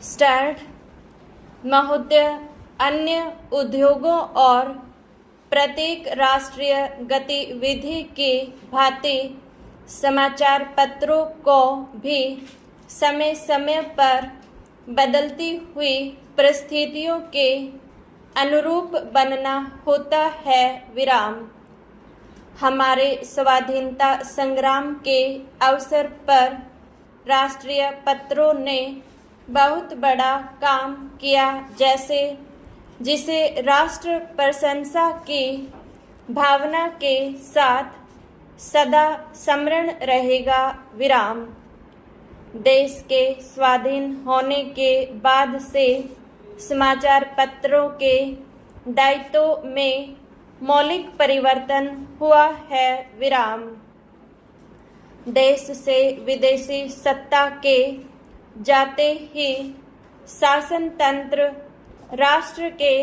Start. महोदय, अन्य उद्योगों और प्रत्येक राष्ट्रीय गतिविधि की भांति समाचार पत्रों को भी समय समय पर बदलती हुई परिस्थितियों के अनुरूप बनना होता है। हमारे स्वाधीनता संग्राम के अवसर पर राष्ट्रीय पत्रों ने बहुत बड़ा काम किया, जिसे राष्ट्र प्रशंसा की भावना के साथ सदा स्मरण रहेगा। देश के स्वाधीन होने के बाद से समाचार पत्रों के दायित्व में मौलिक परिवर्तन हुआ है। देश से विदेशी सत्ता के जाते ही शासन तंत्र राष्ट्र के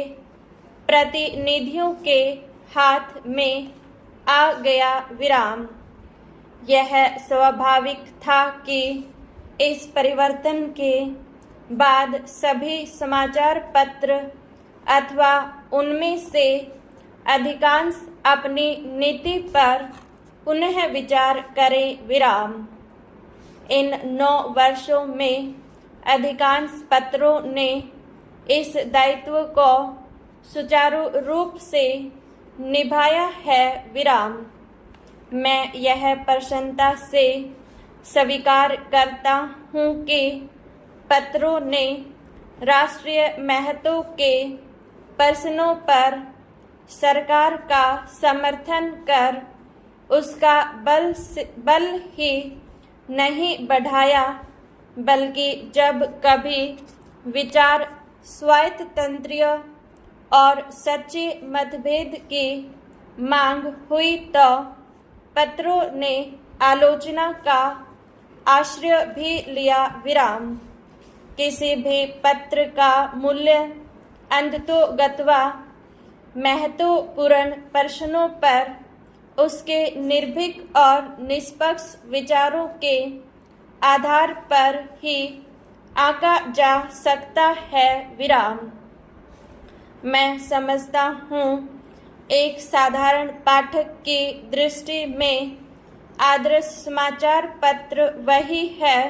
प्रतिनिधियों के हाथ में आ गया। यह स्वाभाविक था कि इस परिवर्तन के बाद सभी समाचार पत्र अथवा उनमें से अधिकांश अपनी नीति पर पुनः विचार करें। इन 9 वर्षों में अधिकांश पत्रों ने इस दायित्व को सुचारू रूप से निभाया है। मैं यह प्रसन्नता से स्वीकार करता हूँ कि पत्रों ने राष्ट्रीय महत्व के प्रश्नों पर सरकार का समर्थन कर उसका बल ही नहीं बढ़ाया, बल्कि जब कभी विचार स्वायत्तंत्रीय और सच्चे मतभेद की मांग हुई तो पत्रों ने आलोचना का आश्रय भी लिया। किसी भी पत्र का मूल्य अंततोगत्वा महत्वपूर्ण प्रश्नों पर उसके निर्भीक और निष्पक्ष विचारों के आधार पर ही आंका जा सकता है। मैं समझता हूँ एक साधारण पाठक की दृष्टि में आदर्श समाचार पत्र वही है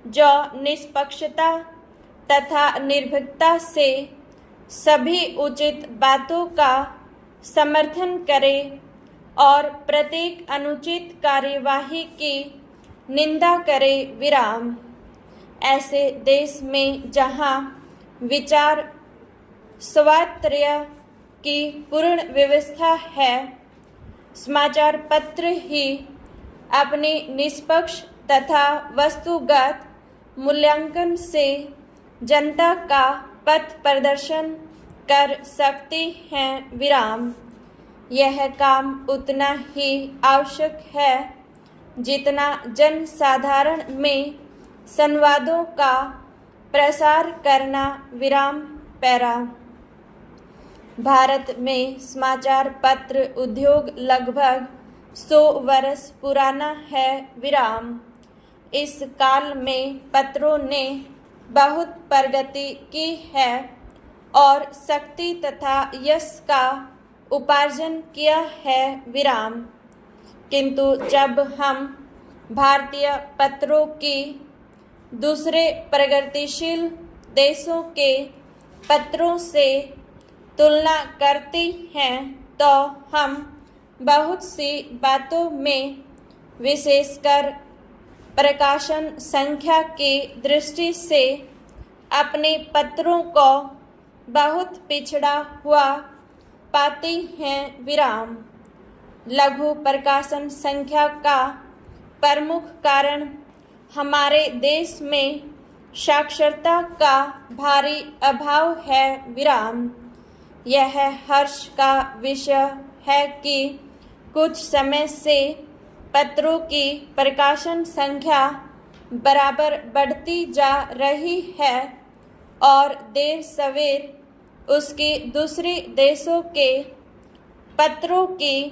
जो निष्पक्षता तथा निर्भीकता से सभी उचित बातों का समर्थन करे और प्रत्येक अनुचित कार्यवाही की निंदा करे। ऐसे देश में जहाँ विचार स्वातंत्र्य की पूर्ण व्यवस्था है, समाचार पत्र ही अपनी निष्पक्ष तथा वस्तुगत मूल्यांकन से जनता का पथ प्रदर्शन कर सकती हैं। यह काम उतना ही आवश्यक है जितना जनसाधारण में संवादों का प्रसार करना। भारत में समाचार पत्र उद्योग लगभग 100 वर्ष पुराना है। इस काल में पत्रों ने बहुत प्रगति की है और शक्ति तथा यश का उपार्जन किया है। किंतु जब हम भारतीय पत्रों की दूसरे प्रगतिशील देशों के पत्रों से तुलना करते हैं तो हम बहुत सी बातों में, विशेषकर प्रकाशन संख्या की दृष्टि से, अपने पत्रों को बहुत पिछड़ा हुआ पाते हैं। लघु प्रकाशन संख्या का प्रमुख कारण हमारे देश में साक्षरता का भारी अभाव है। यह हर्ष का विषय है कि कुछ समय से पत्रों की प्रकाशन संख्या बराबर बढ़ती जा रही है और देर सवेर उसकी दूसरे देशों के पत्रों की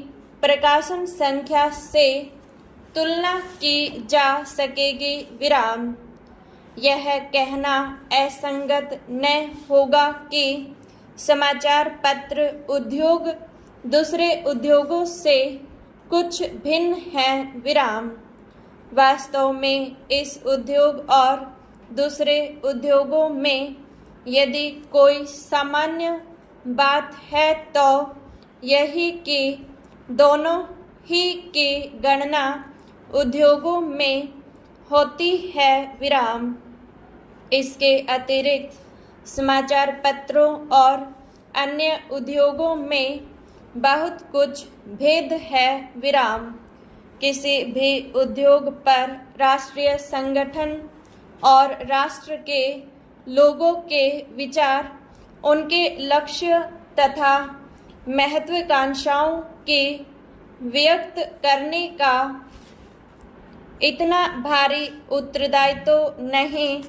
प्रकाशन संख्या से तुलना की जा सकेगी। यह कहना असंगत न होगा कि समाचार पत्र उद्योग दूसरे उद्योगों से कुछ भिन्न है विराम। वास्तव में इस उद्योग और दूसरे उद्योगों में यदि कोई सामान्य बात है तो यही कि दोनों ही की गणना उद्योगों में होती है विराम। इसके अतिरिक्त समाचार पत्रों और अन्य उद्योगों में बहुत कुछ भेद है विराम। किसी भी उद्योग पर राष्ट्रीय संगठन और राष्ट्र के लोगों के विचार, उनके लक्ष्य तथा महत्वाकांक्षाओं की व्यक्त करने का इतना भारी उत्तरदायित्व नहीं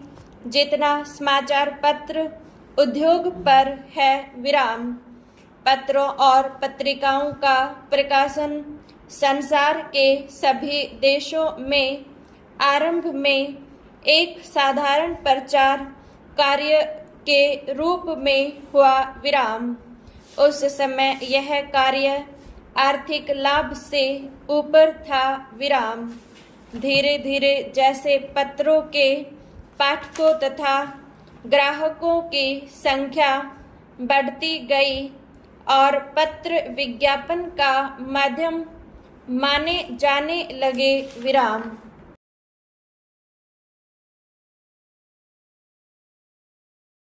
जितना समाचार पत्र उद्योग पर है विराम। पत्रों और पत्रिकाओं का प्रकाशन संसार के सभी देशों में आरंभ में एक साधारण प्रचार कार्य के रूप में हुआ विराम। उस समय यह कार्य आर्थिक लाभ से ऊपर था विराम। धीरे धीरे जैसे पत्रों के पाठकों तथा ग्राहकों की संख्या बढ़ती गई और पत्र विज्ञापन का माध्यम माने जाने लगे विराम।